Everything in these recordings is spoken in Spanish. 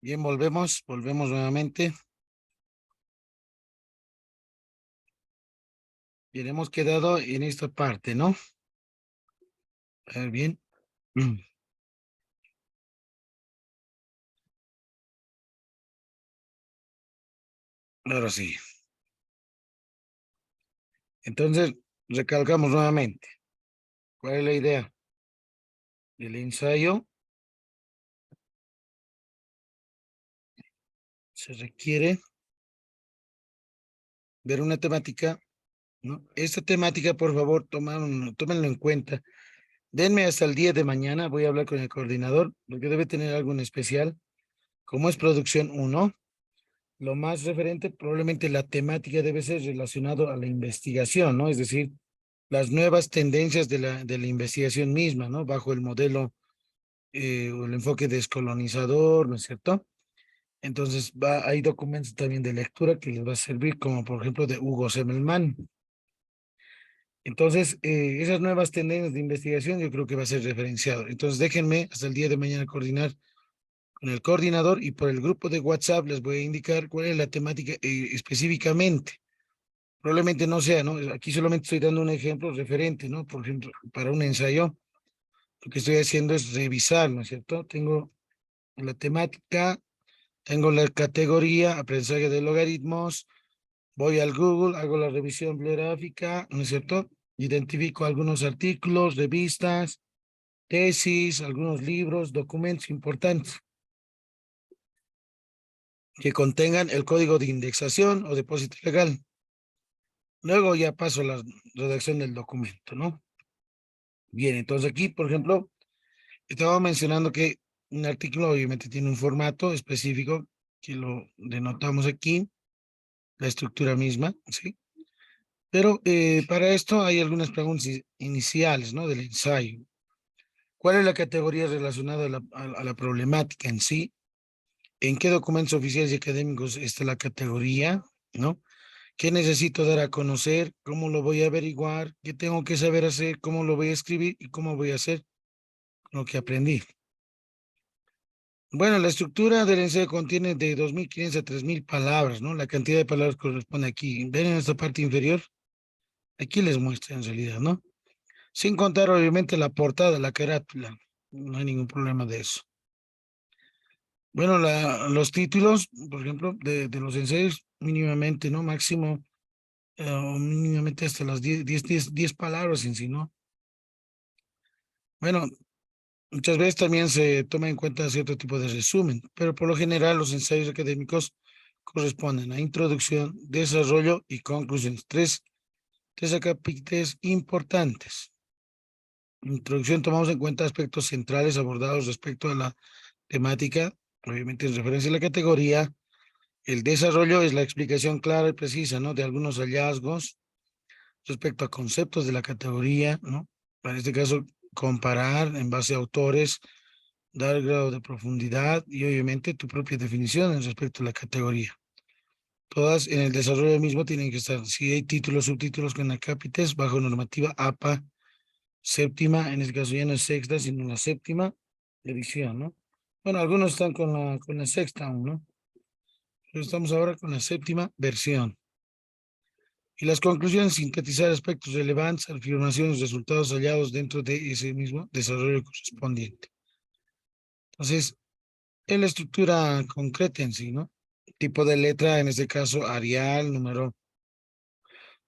Bien, volvemos nuevamente. Bien, hemos quedado en esta parte, ¿no? A ver, bien. Ahora sí. Entonces, recalcamos nuevamente. ¿Cuál es la idea? El ensayo se requiere ver una temática, ¿no? Esta temática, por favor, tómenlo en cuenta. Denme hasta el día de mañana, voy a hablar con el coordinador, porque debe tener algo en especial. Como es producción uno, lo más referente, probablemente la temática debe ser relacionado a la investigación, ¿no? Es decir, las nuevas tendencias de la investigación misma, ¿no? Bajo el modelo o el enfoque descolonizador, ¿no es cierto? Entonces, hay documentos también de lectura que les va a servir, como por ejemplo de Hugo Semmelmann. Entonces, esas nuevas tendencias de investigación yo creo que va a ser referenciado. Entonces, déjenme hasta el día de mañana coordinar con el coordinador y por el grupo de WhatsApp les voy a indicar cuál es la temática específicamente. Probablemente no sea, ¿no? Aquí solamente estoy dando un ejemplo referente, ¿no? Por ejemplo, para un ensayo, lo que estoy haciendo es revisar, ¿no es cierto? Tengo la temática, tengo la categoría, aprendizaje de logaritmos, voy al Google, hago la revisión bibliográfica, ¿no es cierto? Identifico algunos artículos, revistas, tesis, algunos libros, documentos importantes que contengan el código de indexación o depósito legal. Luego ya paso a la redacción del documento, ¿no? Bien, entonces aquí, por ejemplo, estaba mencionando que un artículo obviamente tiene un formato específico que lo denotamos aquí, la estructura misma, ¿sí? Pero para esto hay algunas preguntas iniciales, ¿no? Del ensayo. ¿Cuál es la categoría relacionada a la problemática en sí? ¿En qué documentos oficiales y académicos está la categoría? ¿No? ¿Qué necesito dar a conocer? ¿Cómo lo voy a averiguar? ¿Qué tengo que saber hacer? ¿Cómo lo voy a escribir? ¿Y cómo voy a hacer lo que aprendí? Bueno, la estructura del ensayo contiene de 2.500 a 3.000 palabras, ¿no? La cantidad de palabras corresponde aquí. ¿Ven en esta parte inferior? Aquí les muestra en realidad, ¿no? Sin contar, obviamente, la portada, la carátula. No hay ningún problema de eso. Bueno, los títulos, por ejemplo, de los ensayos, mínimamente, ¿no? Máximo, mínimamente hasta las 10 palabras en sí, ¿no? Bueno, muchas veces también se toma en cuenta cierto tipo de resumen, pero por lo general los ensayos académicos corresponden a introducción, desarrollo y conclusiones. Tres capítulos importantes. Introducción, tomamos en cuenta aspectos centrales abordados respecto a la temática, obviamente en referencia a la categoría. El desarrollo es la explicación clara y precisa, ¿no? De algunos hallazgos respecto a conceptos de la categoría, ¿no? Para este caso, comparar en base a autores, dar grado de profundidad y obviamente tu propia definición en respecto a la categoría. Todas en el desarrollo mismo tienen que estar, si hay títulos, subtítulos con acápites, bajo normativa APA, séptima, en este caso ya no es sexta, sino la séptima edición, ¿no? Bueno, algunos están con la sexta aún, ¿no? Pero estamos ahora con la séptima versión. Y las conclusiones, sintetizar aspectos relevantes, afirmaciones, resultados hallados dentro de ese mismo desarrollo correspondiente. Entonces, es la estructura concreta en sí, ¿no? Tipo de letra, en este caso, Arial, número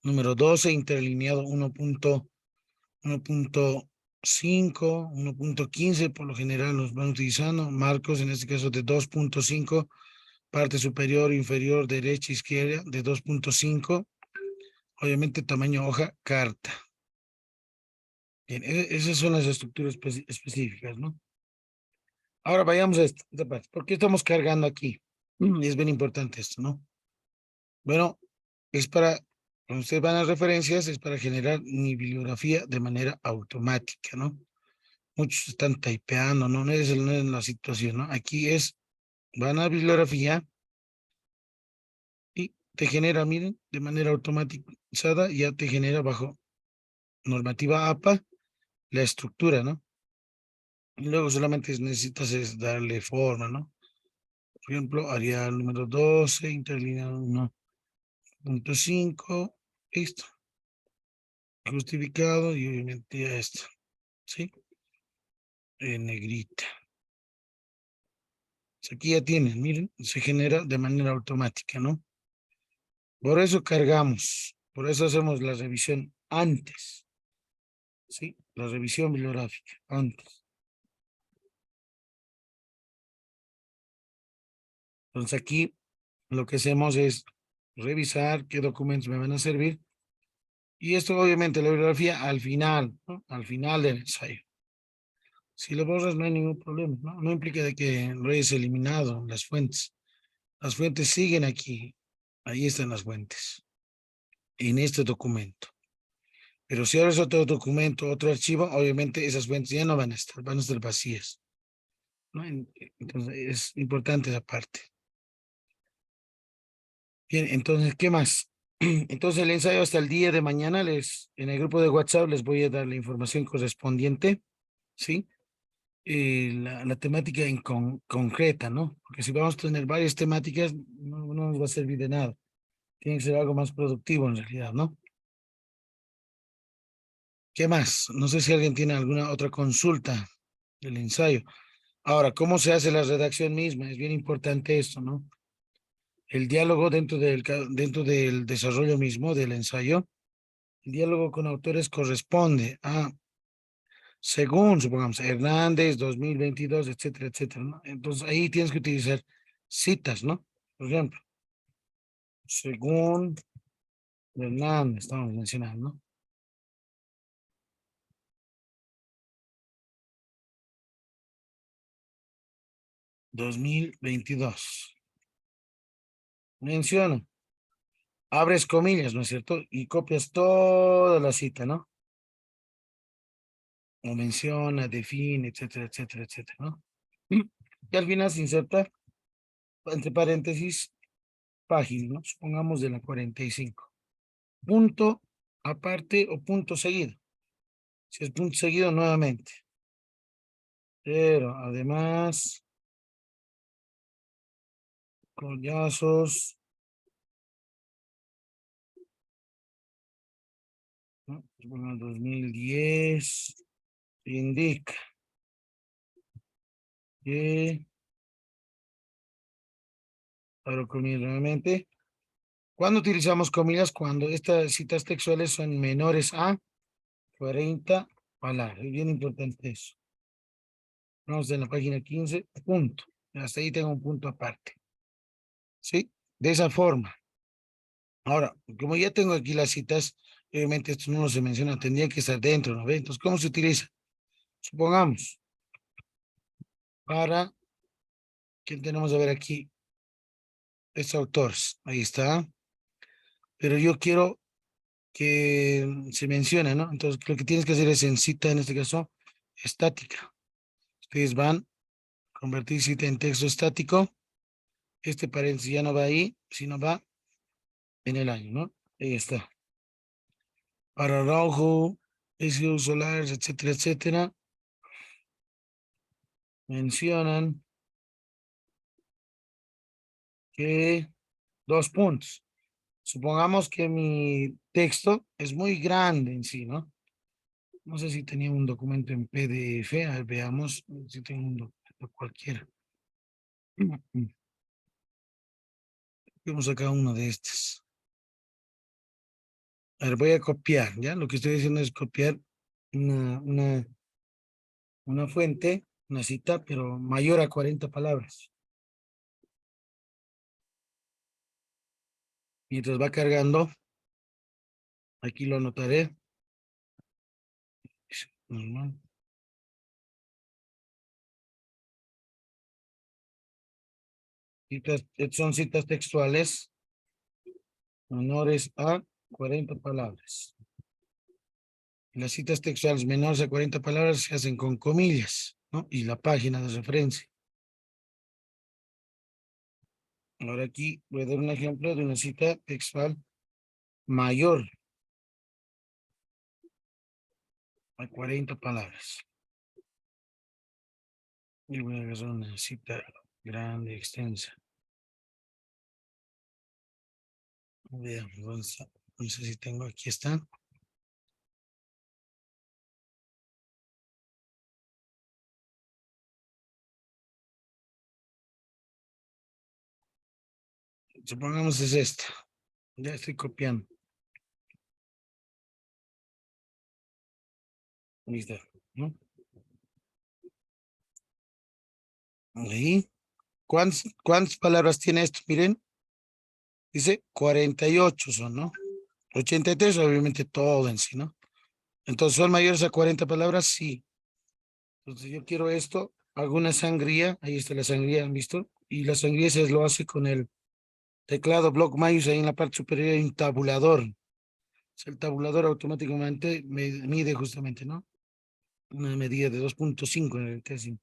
12 interlineado 1.5, 1.15, por lo general los van utilizando, marcos, en este caso de 2.5, parte superior, inferior, derecha, izquierda, de 2.5, obviamente tamaño hoja, carta. Bien, esas son las estructuras específicas, ¿no? Ahora vayamos a esta parte. ¿Por qué estamos cargando aquí? Es bien importante esto, ¿no? Bueno, es para, cuando ustedes van a referencias, es para generar mi bibliografía de manera automática, ¿no? Muchos están typeando, no es la situación, ¿no? Aquí es, van a bibliografía y te genera, miren, de manera automatizada, ya te genera bajo normativa APA la estructura, ¿no? Y luego solamente necesitas es darle forma, ¿no? Por ejemplo, haría el número 12, interlineado 1.5, listo. Justificado y obviamente ya esto, ¿sí? En negrita. Pues aquí ya tienen, miren, se genera de manera automática, ¿no? Por eso cargamos, por eso hacemos la revisión antes, ¿sí? La revisión bibliográfica antes. Entonces aquí lo que hacemos es revisar qué documentos me van a servir. Y esto obviamente la bibliografía al final, ¿no? Al final del ensayo. Si lo borras no hay ningún problema, ¿no? No implica de que lo hayas eliminado las fuentes. Las fuentes siguen aquí. Ahí están las fuentes. En este documento. Pero si abres otro documento, otro archivo, obviamente esas fuentes ya no van a estar vacías, ¿no? Entonces es importante esa parte. Bien, entonces, ¿qué más? Entonces el ensayo hasta el día de mañana en el grupo de WhatsApp les voy a dar la información correspondiente, ¿sí? La temática concreta, ¿no? Porque si vamos a tener varias temáticas, no nos va a servir de nada. Tiene que ser algo más productivo en realidad, ¿no? ¿Qué más? No sé si alguien tiene alguna otra consulta del ensayo. Ahora, ¿cómo se hace la redacción misma? Es bien importante esto, ¿no? El diálogo dentro del desarrollo mismo del ensayo, el diálogo con autores corresponde a, según, supongamos, Hernández, 2022, etcétera, etcétera, ¿no? Entonces ahí tienes que utilizar citas, ¿no? Por ejemplo, según Hernández, estamos mencionando, ¿no? 2022. Menciono, abres comillas, ¿no es cierto? Y copias toda la cita, ¿no? O menciona, define, etcétera, etcétera, etcétera, ¿no? Y al final se inserta, entre paréntesis, página, ¿no? Supongamos de la 45. Punto aparte o punto seguido. Si es punto seguido, nuevamente. Pero además, collazos, ¿no? Supongamos 2010, indica que, abro comillas nuevamente. ¿Cuándo utilizamos comillas? Cuando estas citas textuales son menores a 40 palabras. Es bien importante eso. Vamos en la página 15, punto. Hasta ahí tengo un punto aparte. ¿Sí? De esa forma. Ahora, como ya tengo aquí las citas, obviamente esto no se menciona, tendría que estar dentro, ¿no ve? Entonces, ¿cómo se utiliza? Supongamos, para, ¿quién tenemos a ver aquí? Estos autores, ahí está. Pero yo quiero que se mencione, ¿no? Entonces, lo que tienes que hacer es en cita, en este caso, estática. Ustedes van a convertir cita en texto estático. Este paréntesis ya no va ahí, sino va en el año, ¿no? Ahí está. Para Araujo, residuos solares, etcétera, etcétera, mencionan que dos puntos. Supongamos que mi texto es muy grande en sí, ¿no? No sé si tenía un documento en PDF, a ver, veamos si tengo un documento cualquiera. Vamos a cada uno de estos. A ver, voy a copiar, ¿ya? Lo que estoy diciendo es copiar una, una, una fuente, una cita, pero mayor a 40 palabras. Mientras va cargando, aquí lo anotaré. Normal. Son citas textuales menores a 40 palabras. Las citas textuales menores a 40 palabras se hacen con comillas, ¿no? Y la página de referencia. Ahora aquí voy a dar un ejemplo de una cita textual mayor a 40 palabras. Y voy a agarrar una cita grande, extensa. Veamos, no sé si tengo, aquí está. Supongamos es esta. Ya estoy copiando. Listo, ¿no? Ahí. ¿Cuántas palabras tiene esto? Miren, dice 48 son, ¿no? 83, obviamente todo en sí, ¿no? Entonces, ¿son mayores a 40 palabras? Sí. Entonces, yo quiero esto, hago una sangría, ahí está la sangría, ¿han visto? Y la sangría se lo hace con el teclado Block Mayus, ahí en la parte superior hay un tabulador. O sea, el tabulador automáticamente mide justamente, ¿no? Una medida de 2.5, casi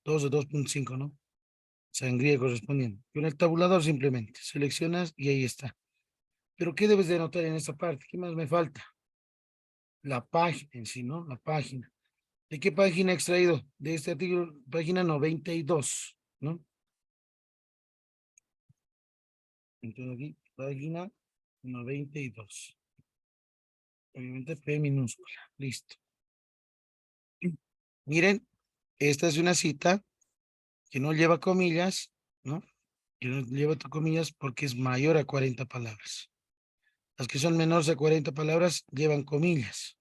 2 de 2.5, ¿no? Sangría correspondiente. Con el tabulador simplemente seleccionas y ahí está. Pero ¿qué debes de anotar en esta parte? ¿Qué más me falta? La página en sí, ¿no? La página. ¿De qué página he extraído? De este artículo, página 92, ¿no? Entonces aquí, página 92. Obviamente P minúscula. Listo. Miren, esta es una cita que no lleva comillas, ¿no? Que no lleva comillas porque es mayor a 40 palabras. Las que son menores a 40 palabras llevan comillas.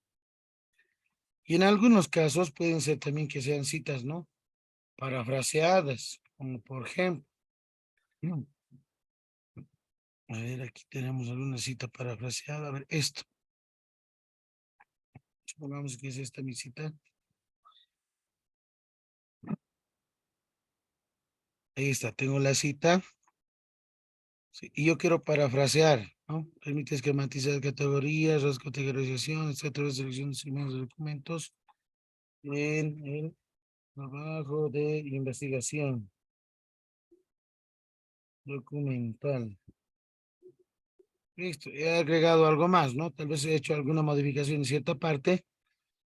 Y en algunos casos pueden ser también que sean citas, ¿no? Parafraseadas, como por ejemplo, a ver, aquí tenemos alguna cita parafraseada. A ver, esto. Supongamos que es esta mi cita. Ahí está, tengo la cita. Sí, y yo quiero parafrasear, ¿no? Permite esquematizar categorías, las categorizaciones, etcétera, selección de segmentos de documentos en el trabajo de investigación documental. Listo, he agregado algo más, ¿no? Tal vez he hecho alguna modificación en cierta parte,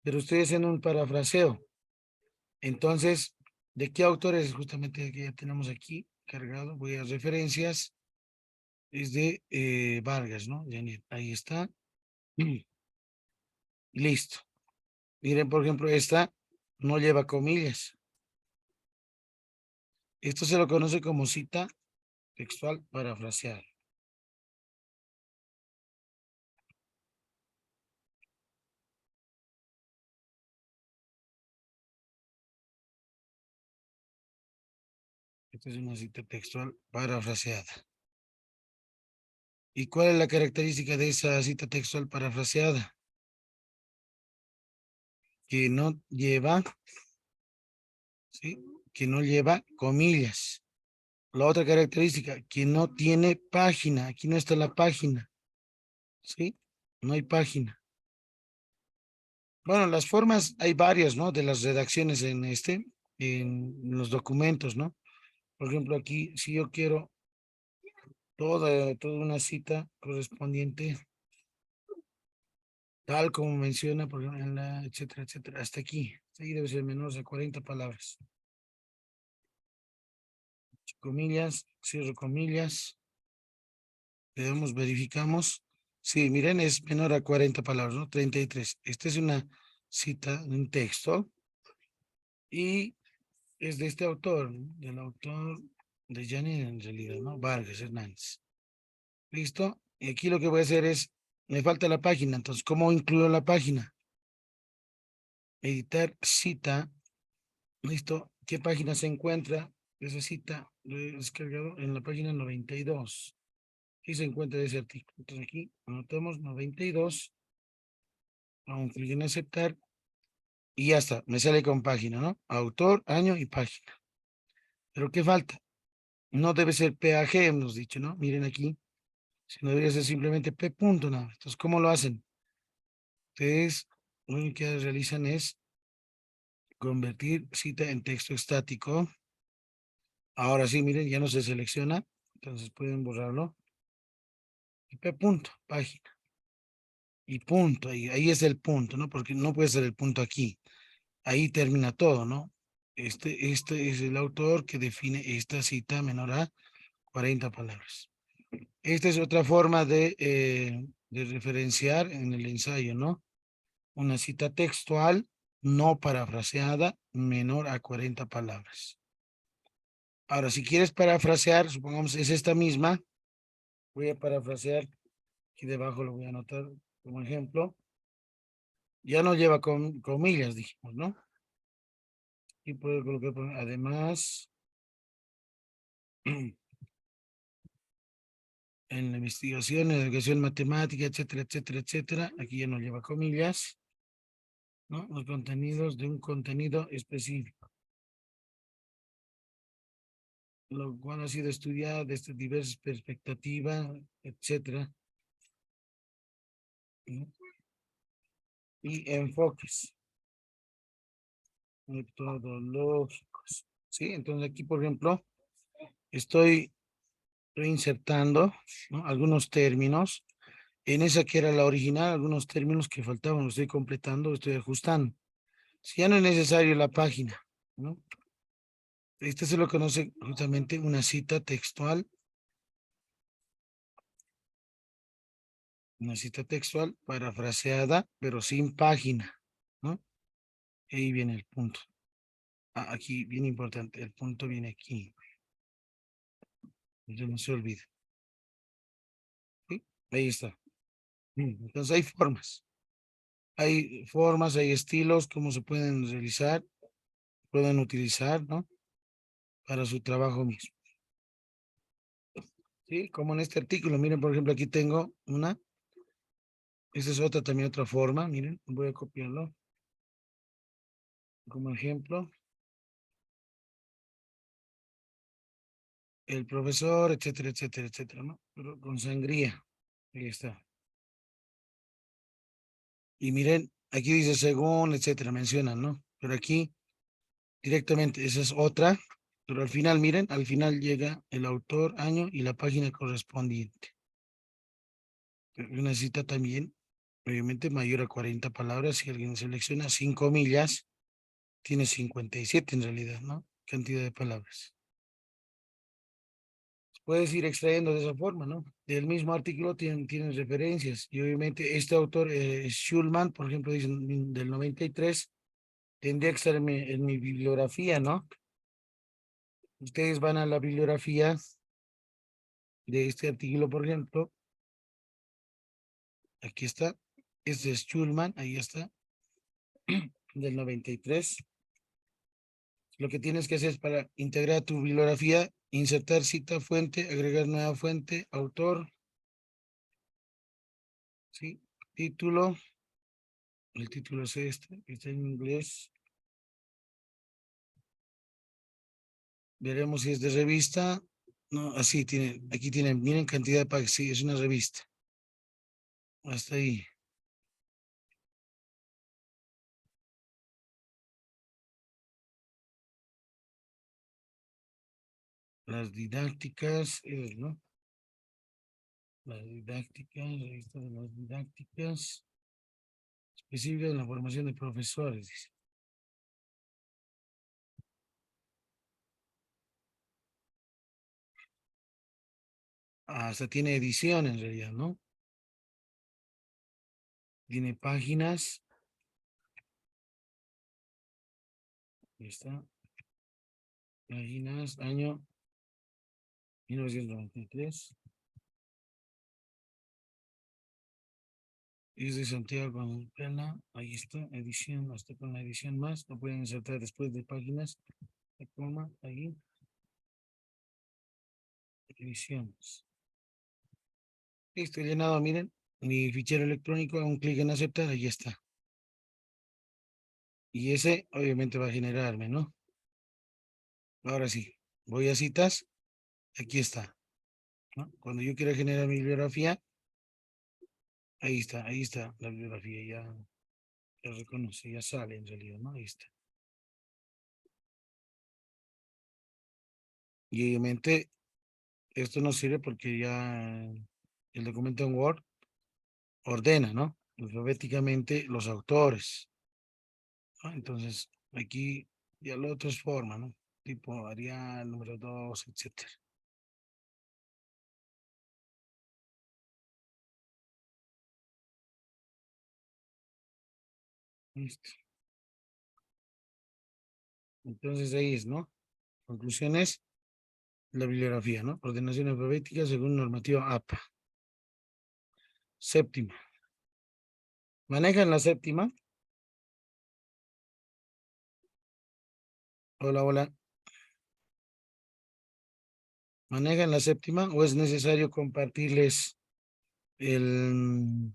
pero estoy haciendo un parafraseo. Entonces, ¿de qué autores? Justamente que ya tenemos aquí cargado. Voy a referencias. Es de Vargas, ¿no? Janet, ahí está. Listo. Miren, por ejemplo, esta no lleva comillas. Esto se lo conoce como cita textual parafraseada. Esta es una cita textual parafraseada. ¿Y cuál es la característica de esa cita textual parafraseada? Que no lleva, ¿sí? Que no lleva comillas. La otra característica, que no tiene página. Aquí no está la página, ¿sí? No hay página. Bueno, las formas hay varias, ¿no? De las redacciones en los documentos, ¿no? Por ejemplo, aquí, si yo quiero toda una cita correspondiente, tal como menciona, por ejemplo, en la, etcétera, etcétera, hasta aquí. Ahí debe ser menos de 40 palabras. Comillas, cierro comillas. Veamos, verificamos. Sí, miren, es menor a 40 palabras, ¿no? 33. Esta es una cita, un texto, y es de este autor, ¿no? Del autor de Janine, en realidad, ¿no? Vargas Hernández. ¿Listo? Y aquí lo que voy a hacer es, me falta la página, entonces, ¿cómo incluyo la página? Editar cita, ¿listo? ¿Qué página se encuentra esa cita? Lo he descargado en la página 92. Aquí se encuentra ese artículo. Entonces aquí anotamos 92, vamos a clic en aceptar y ya está, me sale con página, ¿no? Autor, año y página. ¿Pero qué falta? No debe ser PAG, hemos dicho, ¿no? Miren aquí, sino debería ser simplemente P punto, nada. Entonces, ¿cómo lo hacen? Ustedes lo único que realizan es convertir cita en texto estático. Ahora sí, miren, ya no se selecciona, entonces pueden borrarlo. Y P punto, página. Y punto, ahí es el punto, ¿no? Porque no puede ser el punto aquí. Ahí termina todo, ¿no? Este es el autor que define esta cita menor a 40 palabras. Esta es otra forma de referenciar en el ensayo, ¿no? Una cita textual no parafraseada menor a 40 palabras. Ahora, si quieres parafrasear, supongamos es esta misma, voy a parafrasear, aquí debajo lo voy a anotar como ejemplo. Ya no lleva comillas, dijimos, ¿no? Y puedo colocar, además, en la investigación, en la educación matemática, etcétera, etcétera, etcétera, aquí ya no lleva comillas, ¿no? Los contenidos de un contenido específico, lo cual ha sido estudiado desde diversas perspectivas, etcétera, ¿no? Y enfoques metodológicos, ¿sí? Entonces aquí, por ejemplo, estoy reinsertando, ¿no? Algunos términos. En esa que era la original, algunos términos que faltaban, los estoy completando, estoy ajustando. Si ya no es necesario la página, ¿no? Este se lo conoce justamente una cita textual parafraseada, pero sin página, ¿no? Ahí viene el punto. Ah, aquí, bien importante, el punto viene aquí. No se olvide. ¿Sí? Ahí está. Entonces hay formas. Hay formas, hay estilos, cómo se pueden realizar, pueden utilizar, ¿no? Para su trabajo mismo. Sí, como en este artículo, miren, por ejemplo, aquí tengo una, esta es otra, también otra forma, miren, voy a copiarlo como ejemplo, el profesor, etcétera, etcétera, etcétera, ¿no? Pero con sangría, ahí está. Y miren, aquí dice según, etcétera, mencionan, ¿no? Pero aquí directamente, esa es otra, pero al final, miren, al final llega el autor, año y la página correspondiente. Una cita también, obviamente mayor a 40 palabras, si alguien selecciona 5 millas, tiene 57 en realidad, ¿no? Cantidad de palabras. Puedes ir extrayendo de esa forma, ¿no? Del mismo artículo tienen referencias. Y obviamente este autor, Schulman, por ejemplo, dice del 93, tendría que estar en mi bibliografía, ¿no? Ustedes van a la bibliografía de este artículo, por ejemplo. Aquí está. Este es Schulman, ahí está, del 93. Lo que tienes que hacer es para integrar tu bibliografía, insertar cita, fuente, agregar nueva fuente, autor, ¿sí? Título, el título es este, está en inglés. Veremos si es de revista. No, así tiene, aquí tienen, miren cantidad de páginas, sí, es una revista. Hasta ahí. Las didácticas, ¿no? Las didácticas, revista de las didácticas, específicas en la formación de profesores, dice. Hasta tiene edición en realidad, ¿no? Tiene páginas. Ahí está. Páginas, año 1993. Es de Santiago con pena. Ahí está, edición, hasta con la edición más. Lo pueden insertar después de páginas. De coma, ahí. Ediciones. Listo, llenado, miren. Mi fichero electrónico, un clic en aceptar, ahí está. Y ese obviamente va a generarme, ¿no? Ahora sí, voy a citas. Aquí está, ¿no? Cuando yo quiera generar mi bibliografía, ahí está la bibliografía, ya reconoce, ya sale en realidad, ¿no? Ahí está. Y obviamente esto nos sirve porque ya el documento en Word ordena, ¿no? Alfabéticamente los autores, ¿no? Entonces, aquí ya lo otro es forma, ¿no? Tipo Arial, número 2, etcétera. Listo. Entonces ahí es, ¿no? Conclusiones, la bibliografía, ¿no? Ordenación alfabética según normativa APA. Séptima. ¿Manejan la séptima? Hola, hola. ¿Manejan la séptima o es necesario compartirles el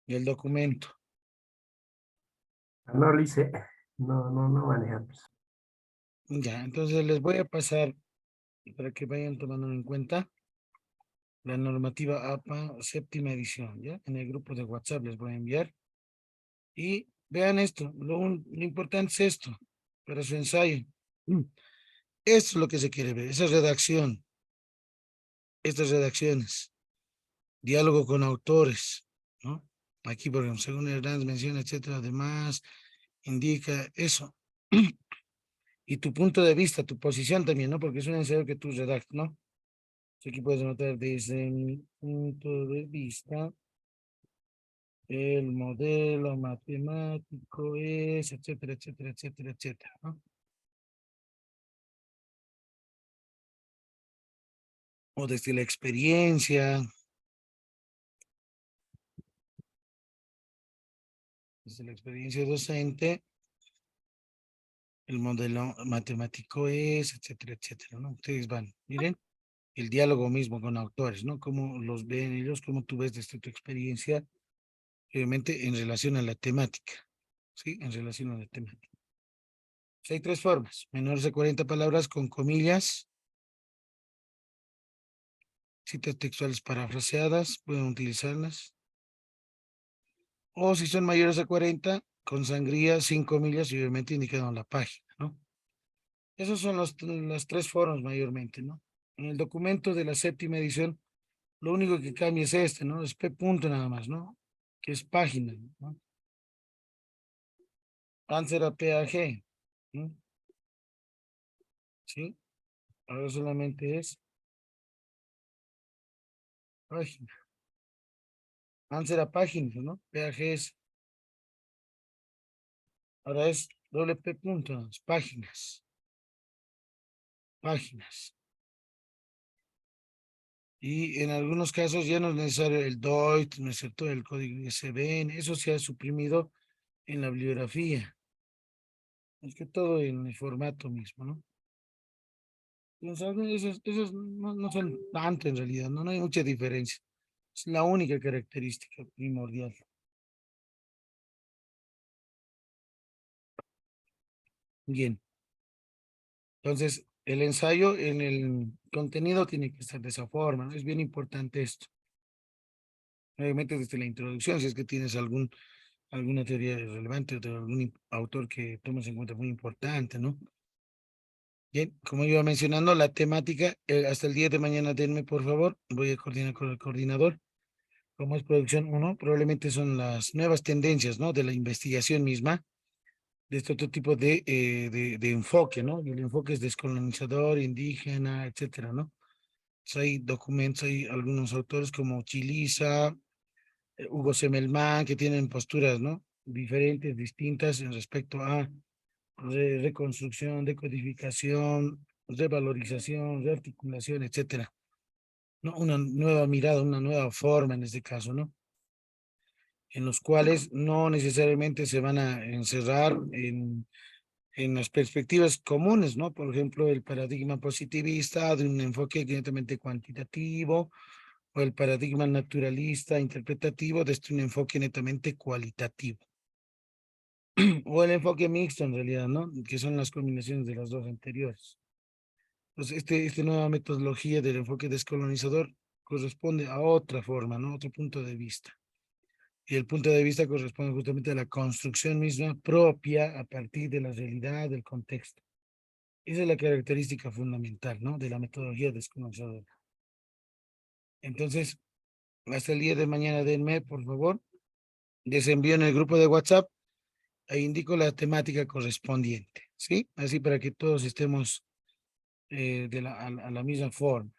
documento? No lo hice. No manejamos. Ya, entonces les voy a pasar para que vayan tomando en cuenta la normativa APA séptima edición, ¿ya? En el grupo de WhatsApp les voy a enviar. Y vean esto, lo importante es esto, para su ensayo. Esto es lo que se quiere ver, esa redacción, estas redacciones, diálogo con autores, ¿no? Aquí, por ejemplo, según Hernández menciona, etcétera, además, indica eso. Y tu punto de vista, tu posición también, ¿no? Porque es un ensayo que tú redactas, ¿no? Así que puedes notar desde mi punto de vista, el modelo matemático es, etcétera, etcétera, etcétera, etcétera, ¿no? O desde la experiencia, docente, el modelo matemático es, etcétera, etcétera, ¿no? Ustedes van, miren, el diálogo mismo con autores, ¿no? Cómo los ven ellos, cómo tú ves desde tu experiencia, obviamente en relación a la temática, ¿sí? En relación a la temática. Pues hay tres formas, menores de 40 palabras con comillas, citas textuales parafraseadas, pueden utilizarlas. O si son mayores a 40, con sangría, sin comillas y obviamente indicando la página, ¿no? Esos son las tres formas mayormente, ¿no? En el documento de la séptima edición, lo único que cambia es este, ¿no? Es P punto nada más, ¿no? Que es página, ¿no? Antes era PAG, ¿no? ¿Sí? Ahora solamente es página. Antes era página, ¿no? PAG es, ahora es doble P punto, ¿no? Es páginas. Páginas. Y en algunos casos ya no es necesario el DOIT, ¿no es cierto? El código ISBN, eso se ha suprimido en la bibliografía. Es que todo en el formato mismo, ¿no? Entonces, esos no son tanto en realidad, ¿no? No hay mucha diferencia. Es la única característica primordial. Bien. Entonces, el ensayo en el contenido tiene que estar de esa forma, ¿no? Es bien importante esto. Obviamente desde la introducción, si es que tienes alguna teoría relevante o de algún autor que tomes en cuenta muy importante, ¿no? Bien, como iba mencionando, la temática, hasta el día de mañana denme, por favor, voy a coordinar con el coordinador. Como es producción uno, probablemente son las nuevas tendencias, ¿no? De la investigación misma, de este otro tipo de enfoque, ¿no? Y el enfoque es descolonizador, indígena, etcétera, ¿no? Pues hay documentos, hay algunos autores como Chiliza, Hugo Semelman, que tienen posturas, ¿no? Diferentes, distintas en respecto a reconstrucción, decodificación, revalorización, rearticulación, etcétera. ¿No? Una nueva mirada, una nueva forma en este caso, ¿no? En los cuales no necesariamente se van a encerrar en las perspectivas comunes, ¿no? Por ejemplo, el paradigma positivista de un enfoque netamente cuantitativo o el paradigma naturalista interpretativo desde un enfoque netamente cualitativo. O el enfoque mixto en realidad, ¿no? Que son las combinaciones de las dos anteriores. Pues esta nueva metodología del enfoque descolonizador corresponde a otra forma, ¿no? Otro punto de vista. Y el punto de vista corresponde justamente a la construcción misma propia a partir de la realidad, del contexto. Esa es la característica fundamental, ¿no? De la metodología descolonizadora. Entonces, hasta el día de mañana denme, por favor, les envío en el grupo de WhatsApp, ahí indico la temática correspondiente, ¿sí? Así para que todos estemos a la misma forma.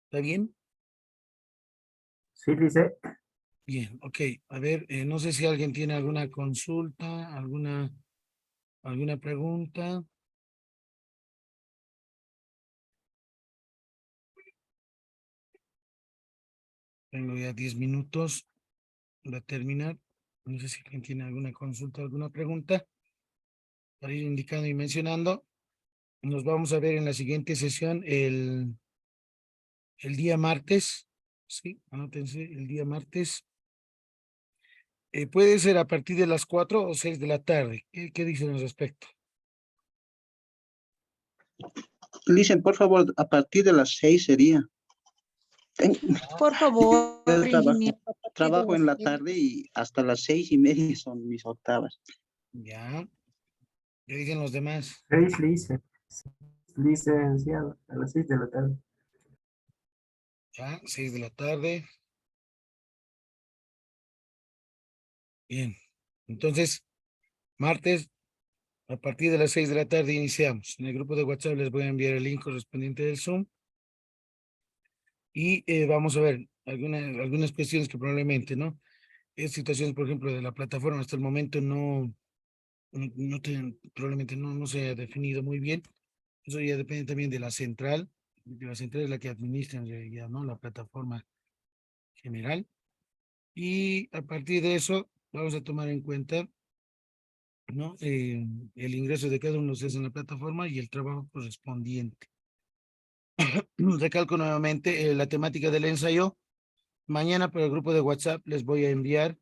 ¿Está bien? Sí, dice. Bien, ok. A ver, no sé si alguien tiene alguna consulta, alguna pregunta. Tengo ya 10 minutos para terminar. No sé si alguien tiene alguna consulta, alguna pregunta para ir indicando y mencionando. Nos vamos a ver en la siguiente sesión el día martes. Sí, anótense, el día martes. Puede ser a partir de las 4 o 6 de la tarde. ¿Qué dicen al respecto? Dicen, por favor, a partir de las 6 sería. Por favor, Yo ingeniero, a partir de trabajo las en la 6. tarde y hasta las 6:30 son mis octavas. Ya. ¿Qué dicen los demás? 6 licenciado, a las 6 de la tarde. Ya, 6 de la tarde. Bien. Entonces, martes, a partir de las 6 de la tarde iniciamos. En el grupo de WhatsApp les voy a enviar el link correspondiente del Zoom. Y vamos a ver algunas cuestiones que probablemente, ¿no? Es situaciones, por ejemplo, de la plataforma hasta el momento probablemente no se ha definido muy bien. Eso ya depende también de la central. De la central es la que administra en realidad, ¿no? La plataforma general. Y a partir de eso, vamos a tomar en cuenta, ¿no? El ingreso de cada uno de ustedes en la plataforma y el trabajo correspondiente. Recalco nuevamente la temática del ensayo. Mañana por el grupo de WhatsApp les voy a enviar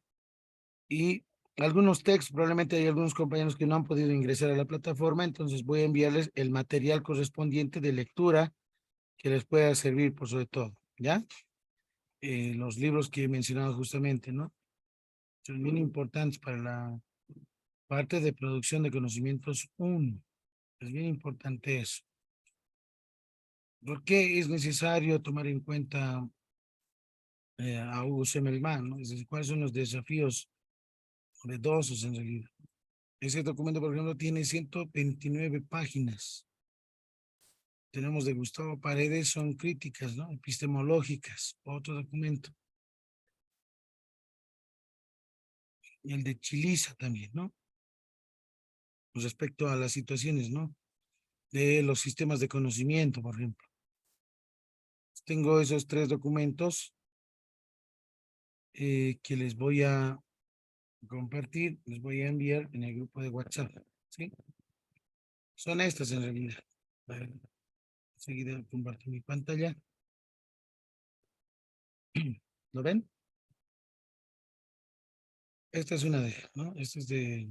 y algunos textos, probablemente hay algunos compañeros que no han podido ingresar a la plataforma, entonces voy a enviarles el material correspondiente de lectura que les pueda servir por sobre todo, ¿ya? Los libros que he mencionado justamente, ¿no? Son bien importantes para la parte de producción de conocimientos 1. Es bien importante eso. ¿Por qué es necesario tomar en cuenta a Hugo Semmelmann, ¿no? Es decir, ¿cuáles son los desafíos novedosos en realidad? Ese documento, por ejemplo, tiene 129 páginas. Tenemos de Gustavo Paredes, son críticas, ¿no? Epistemológicas, otro documento. Y el de Chiliza también, ¿no? Con respecto a las situaciones, ¿no? De los sistemas de conocimiento, por ejemplo. Tengo esos 3 documentos que les voy a compartir, les voy a enviar en el grupo de WhatsApp, ¿sí? Son estas en realidad. A ver, enseguida comparto mi pantalla. ¿Lo ven? Esta es una de ellas, ¿no? Esta es de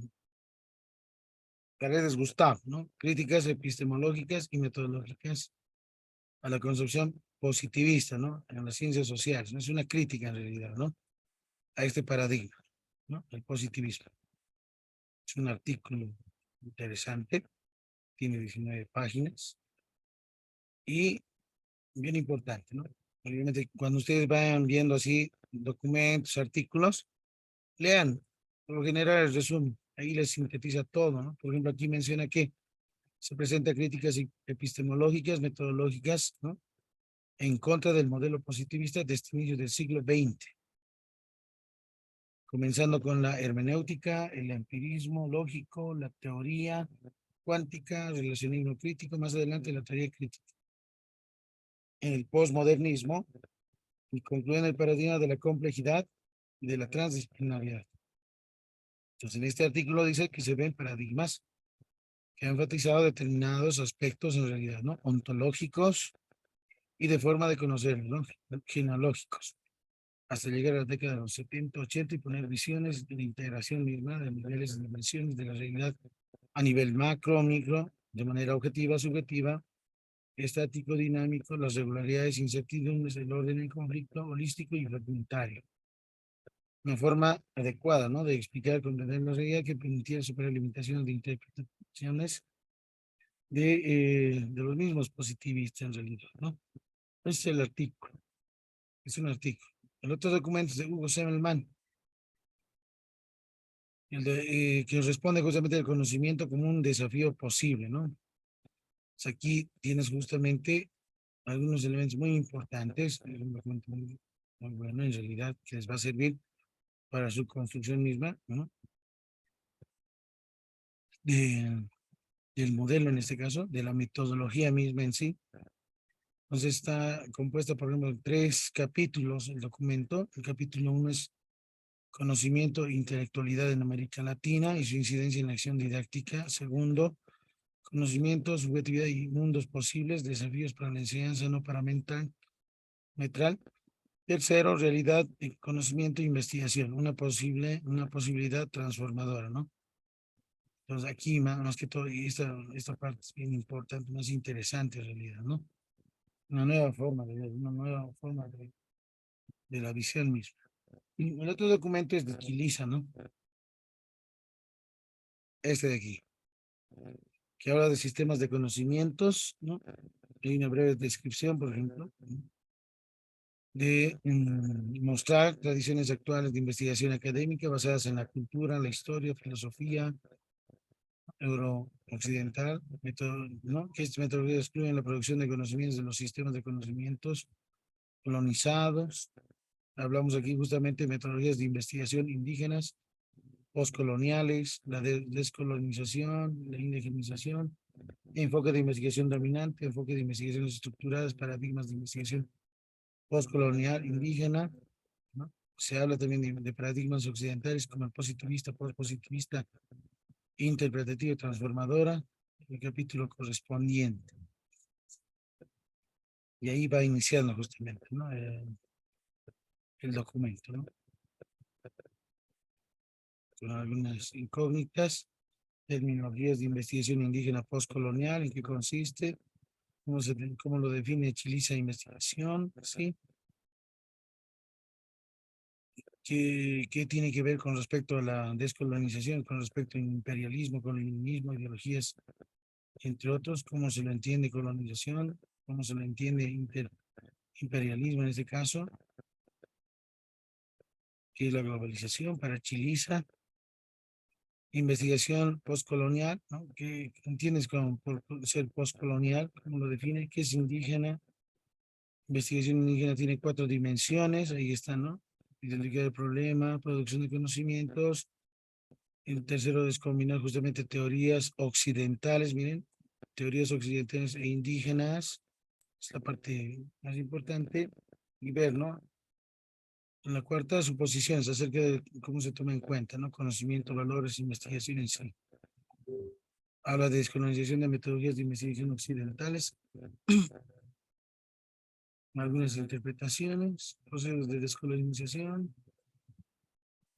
Paredes Gustavo, ¿no? Críticas epistemológicas y metodológicas a la concepción positivista, ¿no? En las ciencias sociales, ¿no? Es una crítica en realidad, ¿no? A este paradigma, ¿no? El positivismo. Es un artículo interesante, tiene 19 páginas y bien importante, ¿no? Obviamente, cuando ustedes vayan viendo así documentos, artículos, lean, por lo general el resumen, ahí les sintetiza todo, ¿no? Por ejemplo, aquí menciona que se presenta críticas epistemológicas, metodológicas, ¿no? En contra del modelo positivista de este inicio del siglo XX, comenzando con la hermenéutica, el empirismo lógico, la teoría cuántica, relacionismo crítico, más adelante la teoría crítica. En el posmodernismo, y concluye en el paradigma de la complejidad y de la transdisciplinaridad. Entonces, en este artículo dice que se ven paradigmas que han enfatizado determinados aspectos en realidad, ¿no? Ontológicos y de forma de conocer, ¿no? Genealógicos, hasta llegar a la década de los 70, 80 y poner visiones de la integración misma de niveles de dimensiones de la realidad a nivel macro, micro, de manera objetiva, subjetiva, estático, dinámico, las regularidades, incertidumbres, el orden en conflicto, holístico y fragmentario. Una forma adecuada, ¿no? De explicar, comprender la realidad que permitiera superar limitaciones de interpretaciones de los mismos positivistas en realidad, ¿no? Este es el artículo, es un artículo. El otro documento es de Hugo Semmelmann, que responde justamente al conocimiento como un desafío posible, ¿no? Pues aquí tienes justamente algunos elementos muy importantes, un documento muy bueno en realidad, que les va a servir para su construcción misma, ¿no? Del modelo en este caso, de la metodología misma en sí. Entonces está compuesta, por ejemplo, de 3 capítulos el documento. El capítulo 1 es conocimiento e intelectualidad en América Latina y su incidencia en la acción didáctica. Segundo, conocimiento, subjetividad y mundos posibles, desafíos para la enseñanza no parametral. Tercero, realidad, conocimiento e investigación, una posibilidad transformadora, ¿no? Entonces aquí más que todo, y esta parte es bien importante, más interesante en realidad, ¿no? Una nueva forma de ver, una nueva forma de la visión misma. Y el otro documento es de Quiliza, ¿no? Este de aquí, que habla de sistemas de conocimientos, ¿no? Hay una breve descripción, por ejemplo, de mostrar tradiciones actuales de investigación académica basadas en la cultura, la historia, filosofía euro-occidental, ¿no? Que estas metodologías excluyen la producción de conocimientos de los sistemas de conocimientos colonizados. Hablamos aquí justamente de metodologías de investigación indígenas, postcoloniales, la descolonización, la indigenización, enfoque de investigación dominante, enfoque de investigaciones estructuradas, paradigmas de investigación postcolonial indígena, ¿no? Se habla también de paradigmas occidentales como el positivista, postpositivista, interpretativa y transformadora, el capítulo correspondiente. Y ahí va iniciando justamente, ¿no? El documento, ¿no? Con algunas incógnitas, terminologías de investigación indígena postcolonial, en qué consiste, cómo lo define Chiliza Investigación, ¿sí? ¿Qué tiene que ver con respecto a la descolonización, con respecto al imperialismo, colonialismo, ideologías, entre otros? ¿Cómo se lo entiende colonización? ¿Cómo se lo entiende imperialismo en este caso? ¿Qué es la globalización para Chiliza? Investigación postcolonial, ¿no? ¿Qué entiendes por ser postcolonial? ¿Cómo lo define? ¿Qué es indígena? Investigación indígena tiene 4 dimensiones, ahí está, ¿no? Identificar el problema, producción de conocimientos. El tercero es combinar justamente teorías occidentales, miren, teorías occidentales e indígenas, es la parte más importante, y ver, ¿no? En la cuarta, suposiciones acerca de cómo se toma en cuenta, ¿no? Conocimiento, valores, investigación en sí. Habla de descolonización de metodologías de investigación occidentales, algunas interpretaciones, procesos de descolonización,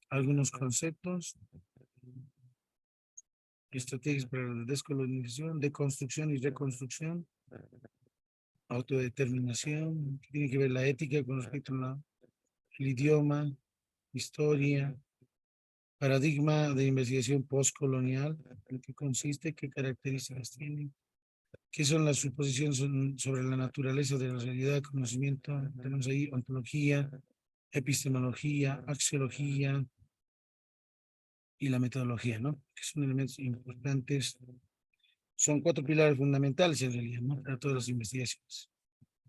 algunos conceptos, estrategias para la descolonización, deconstrucción y reconstrucción, autodeterminación, que tiene que ver la ética con respecto al idioma, historia, paradigma de investigación postcolonial, en qué consiste, qué características tiene, qué son las suposiciones sobre la naturaleza de la realidad, conocimiento, tenemos ahí ontología, epistemología, axiología y la metodología, ¿no? Que son elementos importantes. Son 4 pilares fundamentales en realidad, ¿no? Para todas las investigaciones.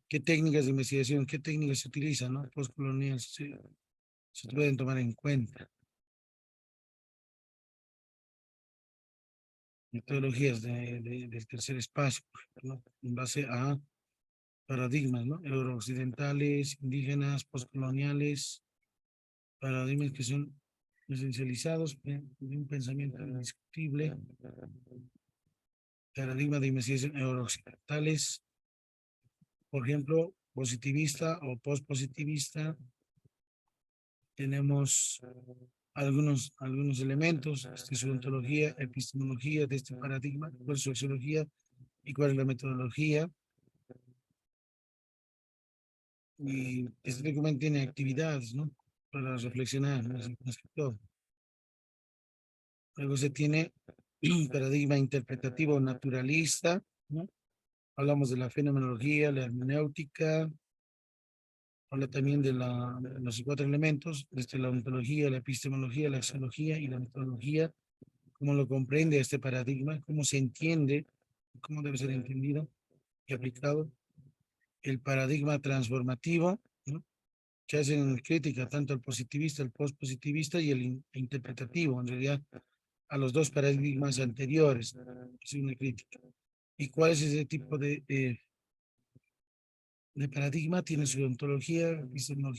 ¿Qué técnicas de investigación, qué técnicas se utilizan, ¿no? Postcolonial se pueden tomar en cuenta. Metodologías del tercer espacio, ¿no? En base a paradigmas, ¿no? Eurooccidentales, indígenas, postcoloniales, paradigmas que son esencializados de un pensamiento indiscutible, paradigma de investigación eurooccidentales, por ejemplo, positivista o postpositivista. Tenemos algunos elementos de su ontología, epistemología de este paradigma, cuál es su axiología y cuál es la metodología. Y este documento tiene actividades, ¿no? Para reflexionar, más que todo. Luego se tiene un paradigma interpretativo naturalista, ¿no? Hablamos de la fenomenología, la hermenéutica, habla también de los 4 elementos, desde la ontología, la epistemología, la axiología y la metodología, cómo lo comprende este paradigma, cómo se entiende, cómo debe ser entendido y aplicado. El paradigma transformativo, ¿no? que hacen crítica tanto al positivista, al postpositivista y el interpretativo, en realidad, a los dos paradigmas anteriores. Es una crítica. ¿Y cuál es ese tipo de paradigma? Tiene su ontología, epistemología,